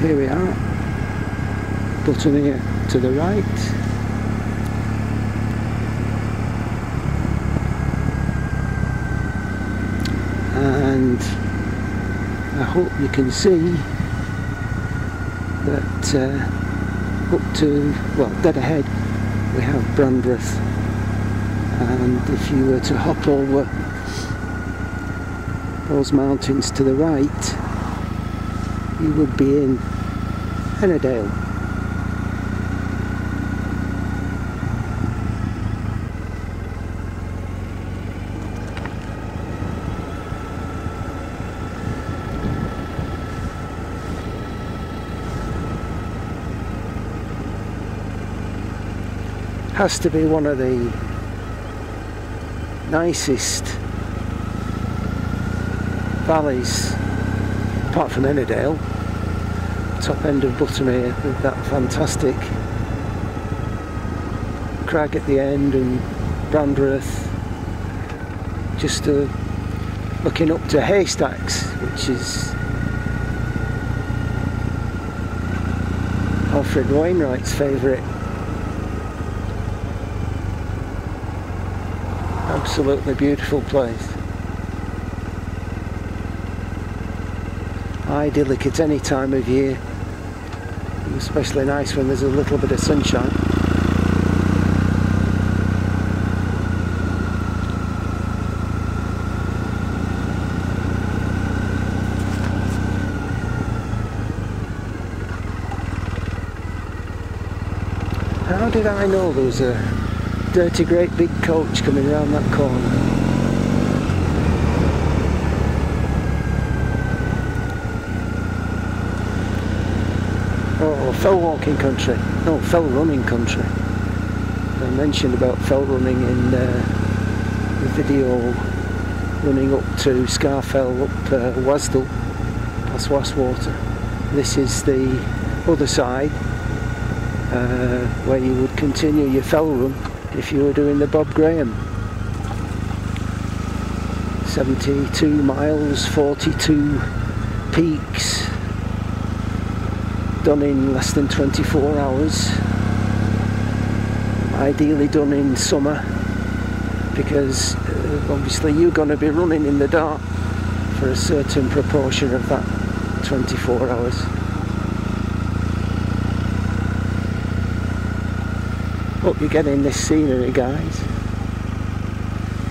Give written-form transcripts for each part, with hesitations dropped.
here we are, Buttermere to the right. And I hope you can see that up to, well, dead ahead we have Brandreth, and if you were to hop over those mountains to the right, you would be in Honister. Has to be one of the nicest valleys, apart from Honister, top end of Buttermere, with that fantastic crag at the end, and Brandreth, just looking up to Haystacks, which is Alfred Wainwright's favourite. Absolutely beautiful place. Idyllic at any time of year, especially nice when there's a little bit of sunshine. How did I know there was a dirty great big coach coming round that corner? Oh, fell walking country. No, fell running country. I mentioned about fell running in the video running up to Scarfell, up Wasdale, past Wastwater. This is the other side, where you would continue your fell run if you were doing the Bob Graham. 72 miles, 42 peaks, done in less than 24 hours. Ideally done in summer, because obviously you're going to be running in the dark for a certain proportion of that 24 hours. Hope you're getting this scenery, guys,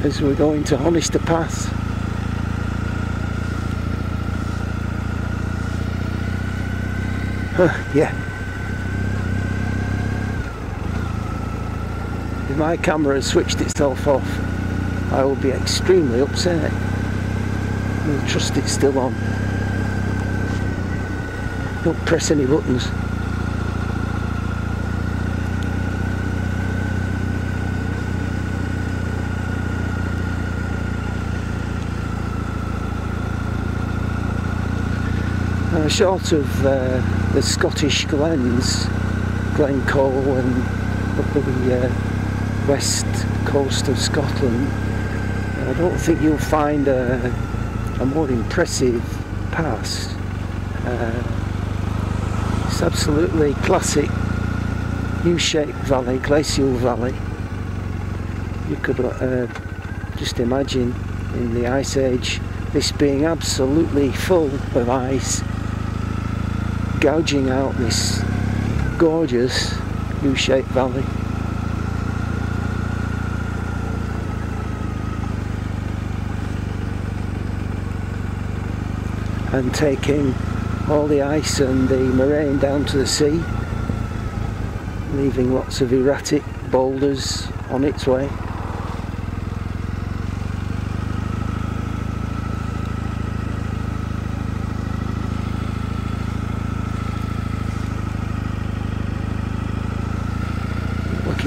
as we're going to Honister Pass. Yeah. If my camera has switched itself off, I will be extremely upset. I'll trust it's still on. Don't press any buttons. Short of the Scottish glens, Glencoe and up the west coast of Scotland, I don't think you'll find a more impressive pass. It's absolutely classic U-shaped valley, glacial valley. You could just imagine in the Ice Age this being absolutely full of ice, gouging out this gorgeous U-shaped valley. And taking all the ice and the moraine down to the sea, leaving lots of erratic boulders on its way.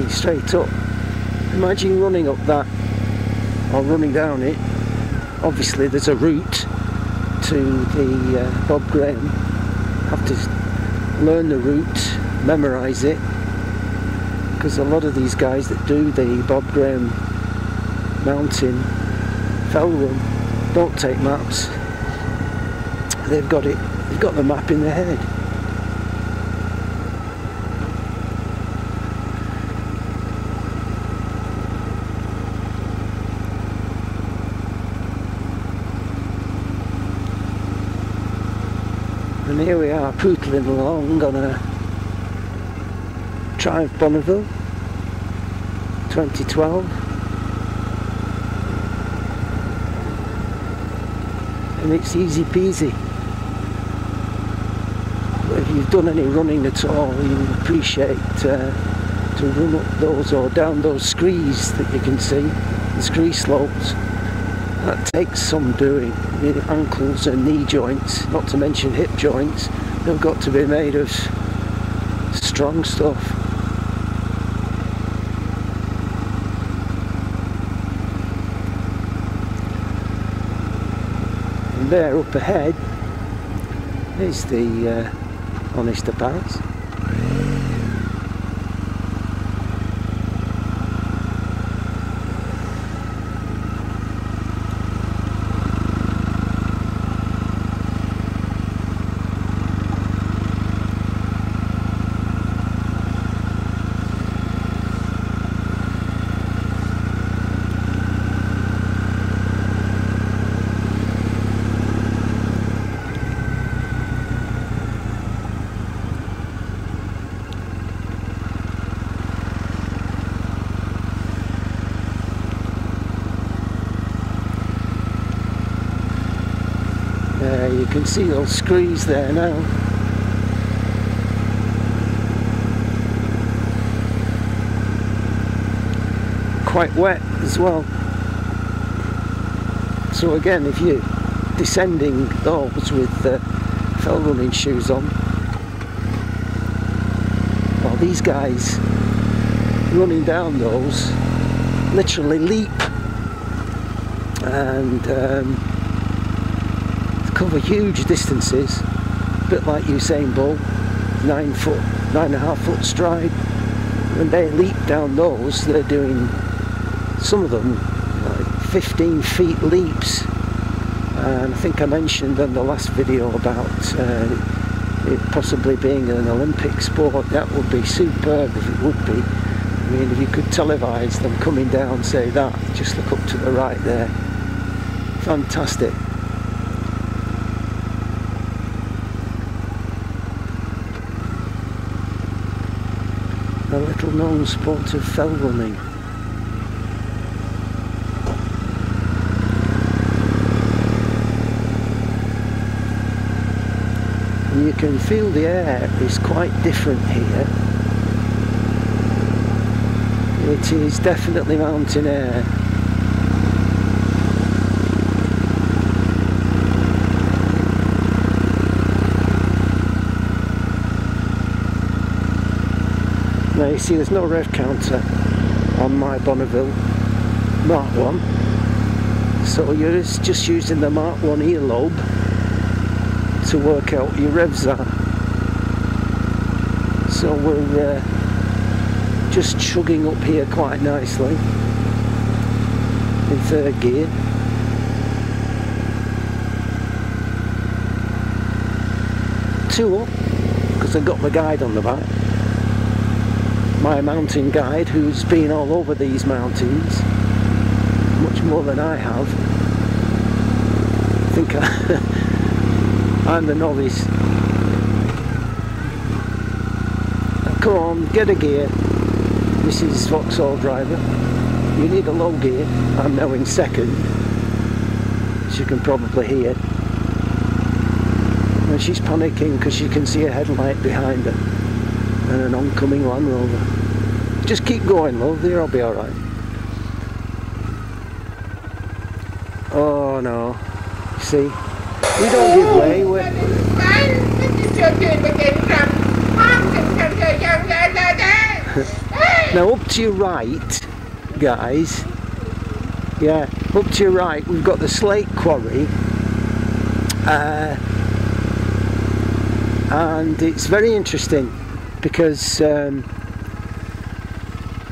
Straight up. Imagine running up that, or running down it. Obviously there's a route to the Bob Graham. Have to learn the route, memorise it, because a lot of these guys that do the Bob Graham mountain fell run don't take maps. They've got the map in their head. And here we are pootling along on a Triumph Bonneville 2012. And it's easy peasy. But if you've done any running at all, you'll appreciate to run up those or down those screes that you can see, the scree slopes. That takes some doing. The ankles and knee joints, not to mention hip joints, they've got to be made of strong stuff. And there up ahead is the Honister Pass. You can see those screes there now. Quite wet as well. So again, if you're descending those with fell running shoes on, well, these guys running down those literally leap and cover huge distances, a bit like Usain Bolt, 9.5 foot stride. When they leap down those, they're doing, some of them, like 15 feet leaps. And I think I mentioned in the last video about it possibly being an Olympic sport. That would be superb if it would be. I mean, if you could televise them coming down, say that, just look up to the right there. Fantastic. A little known sport of fell running. And you can feel the air is quite different here. It is definitely mountain air. Now you see there's no rev counter on my Bonneville Mark 1, so you're just using the Mark 1 earlobe to work out what your revs are. So we're just chugging up here quite nicely in third gear. Two up, because I've got my guide on the back. My mountain guide, who's been all over these mountains much more than I have. I think I'm the novice. Now, come on, get a gear, Mrs. Vauxhall driver. You need a low gear. I'm now in second, as you can probably hear. And she's panicking because she can see a headlight behind her and an oncoming Land Rover. Just keep going, love, you'll be alright. Oh no, see, we don't give way. Now up to your right, guys, yeah, up to your right we've got the Slate Quarry, and it's very interesting because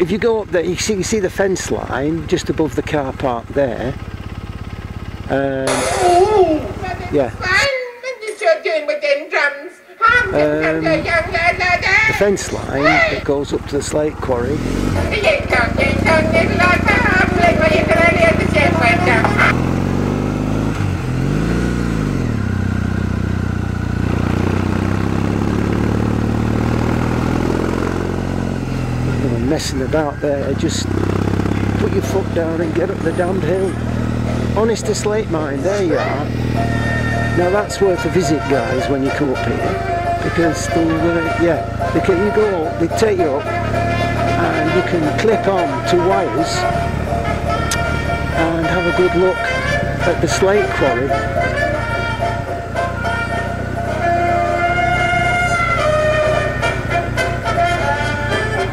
if you go up there, you see the fence line just above the car park there. Yeah. The fence line that goes up to the Slate Quarry. messing about there. Just put your foot down and get up the damned hill. Honister Slate mine, there you are. Now that's worth a visit, guys, when you come up here, because they take you up and you can clip on to wires and have a good look at the Slate Quarry.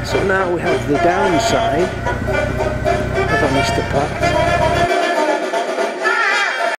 So now we have the downside of Honister Pass.